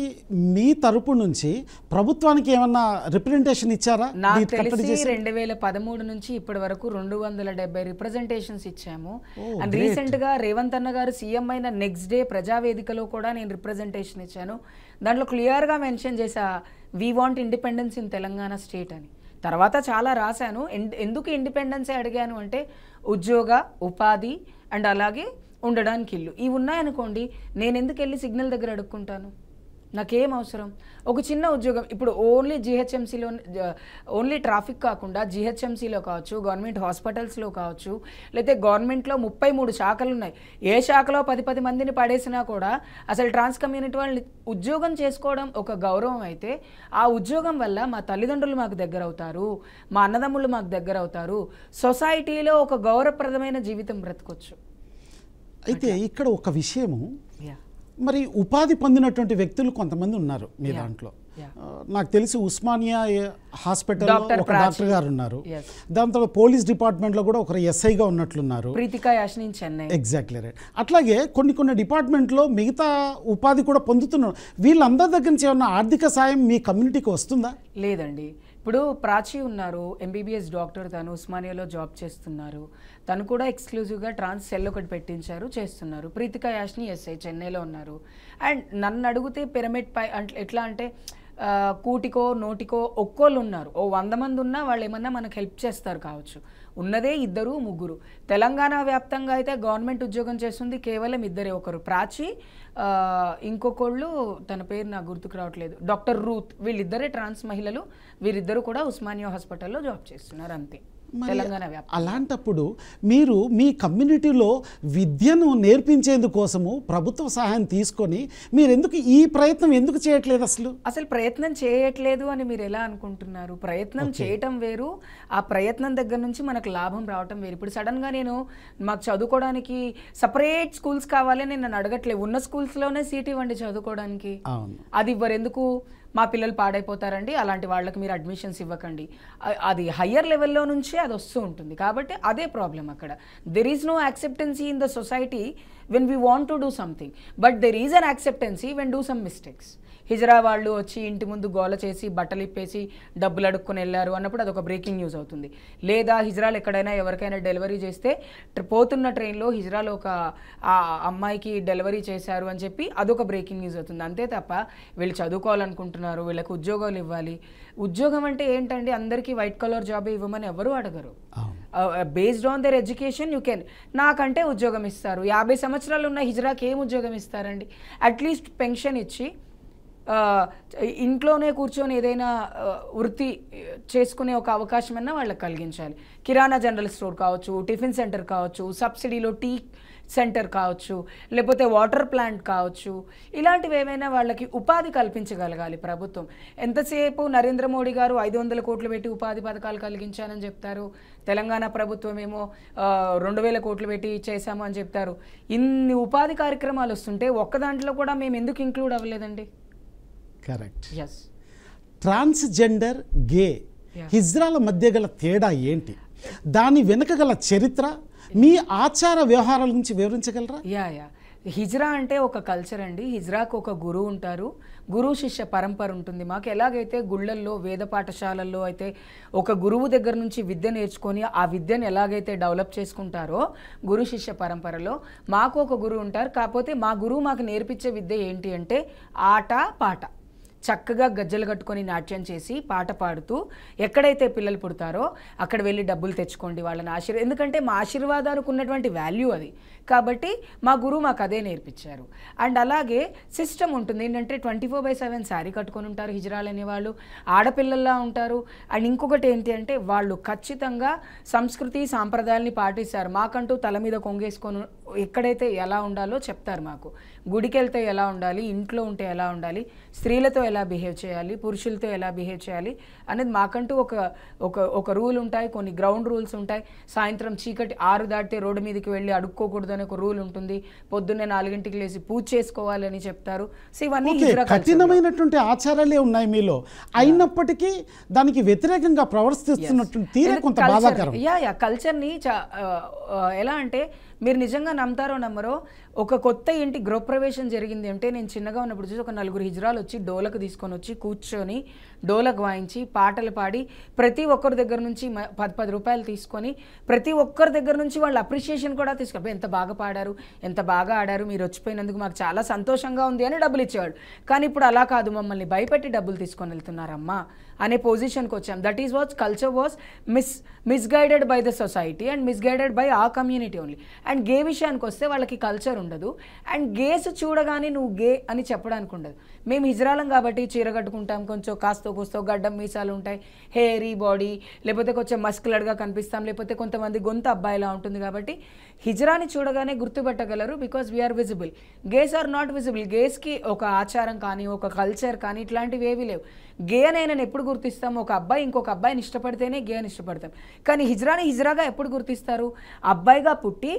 మీ తరపు నుంచి ప్రభుత్వానికి ఏమన్నా రిప్రజెంటేషన్ ఇచ్చారా? నాకు తెలిసి 2013 నుంచి ఇప్పటి వరకు 270 రిప్రజెంటేషన్స్ ఇచ్చాము. అండ్ రీసెంట్ గా రేవంత్ అన్న గారు సీఎం అయిన నెక్స్ట్ డే ప్రజావేదికలో కూడా నేను రిప్రజెంటేషన్ ఇచ్చాను. దాంట్లో క్లియర్ గా మెన్షన్ చేసా, we want independence in Telangana state అని. తర్వాత చాలా రాశాను. ఎందుకు ఇండిపెండెన్సే అడిగాను అంటే ఉద్యోగ ఉపాధి అండ్ అలాగే ఉండడానికి ఇల్లు ఇవి ఉన్నాయనుకోండి, నేను ఎందుకు వెళ్ళి సిగ్నల్ దగ్గర అడుక్కుంటాను? నాకేం అవసరం? ఒక చిన్న ఉద్యోగం ఇప్పుడు ఓన్లీ జిహెచ్ఎంసీలో, ఓన్లీ ట్రాఫిక్ కాకుండా జిహెచ్ఎంసీలో కావచ్చు, గవర్నమెంట్ హాస్పిటల్స్లో కావచ్చు, లేకపోతే గవర్నమెంట్లో 33 శాఖలు ఉన్నాయి. ఏ శాఖలో 10 మందిని పడేసినా కూడా అసలు ట్రాన్స్ కమ్యూనిటీ వాళ్ళని ఉద్యోగం చేసుకోవడం ఒక గౌరవం అయితే, ఆ ఉద్యోగం వల్ల మా తల్లిదండ్రులు మాకు దగ్గర అవుతారు, మా అన్నదమ్ముళ్ళు మాకు దగ్గర అవుతారు, సొసైటీలో ఒక గౌరవప్రదమైన జీవితం బ్రతకొచ్చు. అయితే ఇక్కడ ఒక విషయము, మరి ఉపాధి పొందినటువంటి వ్యక్తులు కొంతమంది ఉన్నారు మీ దాంట్లో. నాకు తెలిసి ఉస్మానియా హాస్పిటల్లో ఒక డాక్టర్ గారు ఉన్నారు. దాంతో పోలీస్ డిపార్ట్మెంట్లో కూడా ఒకరు ఎస్ఐగా ఉన్నట్లున్నారు. Exactly right. అట్లాగే కొన్ని డిపార్ట్మెంట్లో మిగతా ఉపాధి కూడా పొందుతున్నారు. వీళ్ళందరి దగ్గర నుంచి ఏమన్నా ఆర్థిక సాయం మీ కమ్యూనిటీకి వస్తుందా? లేదండి. ఇప్పుడు ప్రాచి ఉన్నారు, ఎంబీబీఎస్ డాక్టర్, తను ఉస్మానియాలో జాబ్ చేస్తున్నారు. తను కూడా ఎక్స్క్లూజివ్గా ట్రాన్స్ సెల్ ఒకటి పెట్టించారు, చేస్తున్నారు. ప్రీతికా యాష్ని ఎస్ఐ చెన్నైలో ఉన్నారు. అండ్ నన్ను అడిగితే పిరమిడ్ పై ఎట్లా అంటే కూటికో నోటికో ఒక్కోళ్ళు ఉన్నారు. 100 మంది ఉన్నా వాళ్ళు ఏమన్నా మనకు హెల్ప్ చేస్తారు కావచ్చు. ఉన్నదే 2, 3. తెలంగాణ వ్యాప్తంగా అయితే గవర్నమెంట్ ఉద్యోగం చేస్తుంది కేవలం 2. ఒకరు ప్రాచి, ఇంకొకళ్ళు తన పేరు నాకు గుర్తుకు రావట్లేదు, డాక్టర్ రూత్. వీళ్ళిద్దరే ట్రాన్స్ మహిళలు. వీరిద్దరు కూడా ఉస్మానియా హాస్పిటల్లో జాబ్ చేస్తున్నారు, అంతే. తెలంగాణ వ్యాప్తంగా. అలాంటప్పుడు మీరు మీ కమ్యూనిటీలో విద్యను నేర్పించేందుకోసము ప్రభుత్వ సహాయం తీసుకొని మీరు ఎందుకు ఈ ప్రయత్నం ఎందుకు చేయట్లేదు? అసలు ప్రయత్నం చేయట్లేదు అని మీరు ఎలా అనుకుంటున్నారు? ప్రయత్నం చేయటం వేరు, ఆ ప్రయత్నం దగ్గర నుంచి మనకు లాభం రావటం వేరు. ఇప్పుడు సడన్గా నేను మాకు చదువుకోవడానికి సపరేట్ స్కూల్స్ కావాలని నన్ను అడగట్లేదు. ఉన్న స్కూల్స్లోనే సీట్ ఇవ్వండి చదువుకోవడానికి. అది ఇవ్వరు. ఎందుకు? మా పిల్లలు పాడైపోతారండి, అలాంటి వాళ్ళకి మీరు అడ్మిషన్స్ ఇవ్వకండి. అది హయ్యర్ లెవెల్లో నుంచే అది వస్తూ ఉంటుంది. కాబట్టి అదే ప్రాబ్లం అక్కడ. There is no acceptance in the society when we want to do something, but there is an acceptance when do some mistakes. Hijra వాళ్ళు వచ్చి ఇంటి ముందు గోల చేసి బట్టలు ఇప్పేసి డబ్బులు అడుక్కుని వెళ్ళారు అన్నప్పుడు అదొక బ్రేకింగ్ న్యూస్ అవుతుంది. లేదా హిజ్రాలు ఎక్కడైనా ఎవరికైనా డెలివరీ చేస్తే పోతున్న ట్రైన్లో హిజ్రాలో ఒక అమ్మాయికి డెలివరీ చేశారు అని చెప్పి అదొక బ్రేకింగ్ న్యూస్ అవుతుంది. అంతే తప్ప వీళ్ళు చదువుకోవాలనుకుంటున్నారు, వీళ్ళకి ఉద్యోగాలు ఇవ్వాలి. ఉద్యోగం అంటే ఏంటండి? అందరికీ వైట్ కలర్ జాబ్ ఇవ్వమని ఎవరు అడగరు. Based on their education you can. నాకంటే ఉద్యోగం ఇస్తారు. 50 సంవత్సరాలు ఉన్న హిజ్రాకి ఏం ఉద్యోగం ఇస్తారండి? అట్లీస్ట్ పెన్షన్ ఇచ్చి ఇంట్లోనే కూర్చొని ఏదైనా వృత్తి చేసుకునే ఒక అవకాశం అన్నా వాళ్ళకి కలిగించాలి. కిరాణా జనరల్ స్టోర్ కావచ్చు, టిఫిన్ సెంటర్ కావచ్చు, సబ్సిడీలో టీ సెంటర్ కావచ్చు, లేకపోతే వాటర్ ప్లాంట్ కావచ్చు, ఇలాంటివి ఏమైనా వాళ్ళకి ఉపాధి కల్పించగలగాలి ప్రభుత్వం. ఎంతసేపు నరేంద్ర మోడీ గారు 500 కోట్లు పెట్టి ఉపాధి పథకాలు కలిగించానని చెప్తారు, తెలంగాణ ప్రభుత్వం ఏమో 2000 కోట్లు పెట్టి చేశాము అని చెప్తారు. ఇన్ని ఉపాధి కార్యక్రమాలు వస్తుంటే ఒక్క దాంట్లో కూడా మేము ఎందుకు ఇంక్లూడ్ అవ్వలేదండి? కరెక్ట్. ట్రాన్స్జెండర్, గే, హిజ్రాల మధ్య గల తేడా ఏంటి? దాని వెనుక గల చరిత్ర, మీ ఆచార వ్యవహారాల నుంచి వివరించగలరా? హిజ్రా అంటే ఒక కల్చర్ అండి. హిజ్రాకు ఒక గురువు ఉంటారు, గురు శిష్య పరంపర ఉంటుంది. మాకు ఎలాగైతే గుళ్ళల్లో వేద పాఠశాలల్లో అయితే ఒక గురువు దగ్గర నుంచి విద్య నేర్చుకొని ఆ విద్యను ఎలాగైతే డెవలప్ చేసుకుంటారో గురు శిష్య పరంపరలో మాకు ఒక గురువు ఉంటారు. కాకపోతే మా గురువు మాకు నేర్పించే విద్య ఏంటి అంటే ఆట పాట. చక్కగా గజ్జలు కట్టుకొని నాట్యం చేసి పాట పాడుతూ ఎక్కడైతే పిల్లలు పుడతారో అక్కడ వెళ్ళి డబ్బులు తెచ్చుకోండి, వాళ్ళని ఎందుకంటే మా ఆశీర్వాదానికి ఉన్నటువంటి వాల్యూ అది. కాబట్టి మా గురువు మాకు అదే నేర్పించారు. అండ్ అలాగే సిస్టమ్ ఉంటుంది ఏంటంటే 24/7 శారీ కట్టుకొని ఉంటారు హిజ్రాలు అనేవాళ్ళు, ఆడపిల్లల్లా ఉంటారు. అండ్ ఇంకొకటి ఏంటి అంటే వాళ్ళు ఖచ్చితంగా సంస్కృతి సాంప్రదాయాల్ని పాటిస్తారు. మాకంటూ తల మీద కొంగేసుకొని ఎక్కడైతే ఎలా ఉండాలో చెప్తారు మాకు. గుడికి వెళ్తే ఎలా ఉండాలి, ఇంట్లో ఉంటే ఎలా ఉండాలి, స్త్రీలతో ఎలా బిహేవ్ చేయాలి, పురుషులతో ఎలా బిహేవ్ చేయాలి అనేది మాకంటూ ఒక రూల్ ఉంటాయి, కొన్ని గ్రౌండ్ రూల్స్ ఉంటాయి. సాయంత్రం చీకటి 6 దాటితే రోడ్డు మీదకి వెళ్ళి అడుక్కోకూడదు అనే ఒక రూల్ ఉంటుంది. పొద్దున్నే 4 గంటలకు లేచి పూజ చేసుకోవాలని చెప్తారు. సో ఇవన్నీ కఠినమైనటువంటి ఆచారాలే ఉన్నాయి మీలో, అయినప్పటికీ దానికి వ్యతిరేకంగా ప్రవర్తిస్తున్నట్టు తీరే కొంత బాధాకరం. కల్చర్ని ఎలా అంటే మీరు నిజంగా నమ్ముతారో నమ్మరో, ఒక కొత్త ఇంటి గృహప్రవేశం జరిగింది అంటే నేను చిన్నగా ఉన్నప్పుడు చూసి ఒక 4 హిజ్రాలు వచ్చి డోలకు తీసుకొని వచ్చి కూర్చొని డోలకు వాయించి పాటలు పాడి ప్రతి ఒక్కరి దగ్గర నుంచి 10 రూపాయలు తీసుకొని ప్రతి ఒక్కరి దగ్గర నుంచి వాళ్ళు అప్రిషియేషన్ కూడా తీసుకొని ఎంత బాగా పాడారు, ఎంత బాగా ఆడారు, మీరు వచ్చిపోయినందుకు మాకు చాలా సంతోషంగా ఉంది అని డబ్బులు ఇచ్చేవాడు. కానీ ఇప్పుడు అలా కాదు, మమ్మల్ని భయపెట్టి డబ్బులు తీసుకొని వెళ్తున్నారమ్మా అనే పొజిషన్కి వచ్చాం. That is what culture was misguided by the society and misguided by ఆ కమ్యూనిటీ ఓన్లీ. అండ్ గే విషయానికి వస్తే వాళ్ళకి కల్చర్ ఉండదు. అండ్ గేస్ చూడగానే నువ్వు గే అని చెప్పడానికి ఉండదు. మేము హిజ్రాలం కాబట్టి చీర కట్టుకుంటాం, కొంచెం కాస్తో కూస్తో గడ్డం మీసాలు ఉంటాయి, హెయిరీ బాడీ, లేకపోతే కొంచెం మస్కులర్గా కనిపిస్తాం, లేకపోతే కొంతమంది గొంతు అబ్బాయిలా ఉంటుంది కాబట్టి హిజ్రాని చూడగానే గుర్తుపట్టగలరు. Because we are visible. Gays are not visible. గేస్కి ఒక ఆచారం కానీ ఒక కల్చర్ కానీ ఇట్లాంటివి ఏవి లేవు. గే అని ఎప్పుడు గుర్తిస్తాము? ఒక అబ్బాయి ఇంకొక అబ్బాయిని ఇష్టపడితేనే గే అని ఇష్టపడతాం. కానీ హిజ్రాని హిజ్రాగా ఎప్పుడు గుర్తిస్తారు? అబ్బాయిగా పుట్టి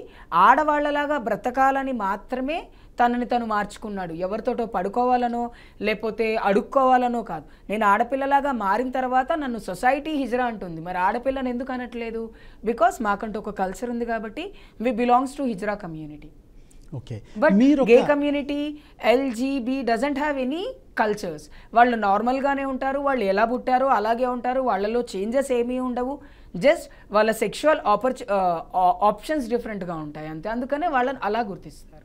ఆడవాళ్లలాగా బ్రతకాలని మాత్రమే తనని తను మార్చుకున్నాడు. ఎవరితోటో పడుకోవాలనో లేకపోతే అడుక్కోవాలనో కాదు. నేను ఆడపిల్లలాగా మారిన తర్వాత నన్ను సొసైటీ హిజ్రా అంటుంది. మరి ఆడపిల్లని ఎందుకు అనట్లేదు? బికాస్ మాకంటూ ఒక కల్చర్ ఉంది కాబట్టి we belongs to hijra community. Okay, but gay community LGB doesn't have any cultures. వాళ్ళు నార్మల్గానే ఉంటారు, వాళ్ళు ఎలా పుట్టారో అలాగే ఉంటారు, వాళ్ళలో చేంజెస్ ఏమీ ఉండవు. జస్ట్ వాళ్ళ సెక్షువల్ ఆప్షన్స్ డిఫరెంట్గా ఉంటాయి అంతే. అందుకనే వాళ్ళని అలా గుర్తిస్తారు.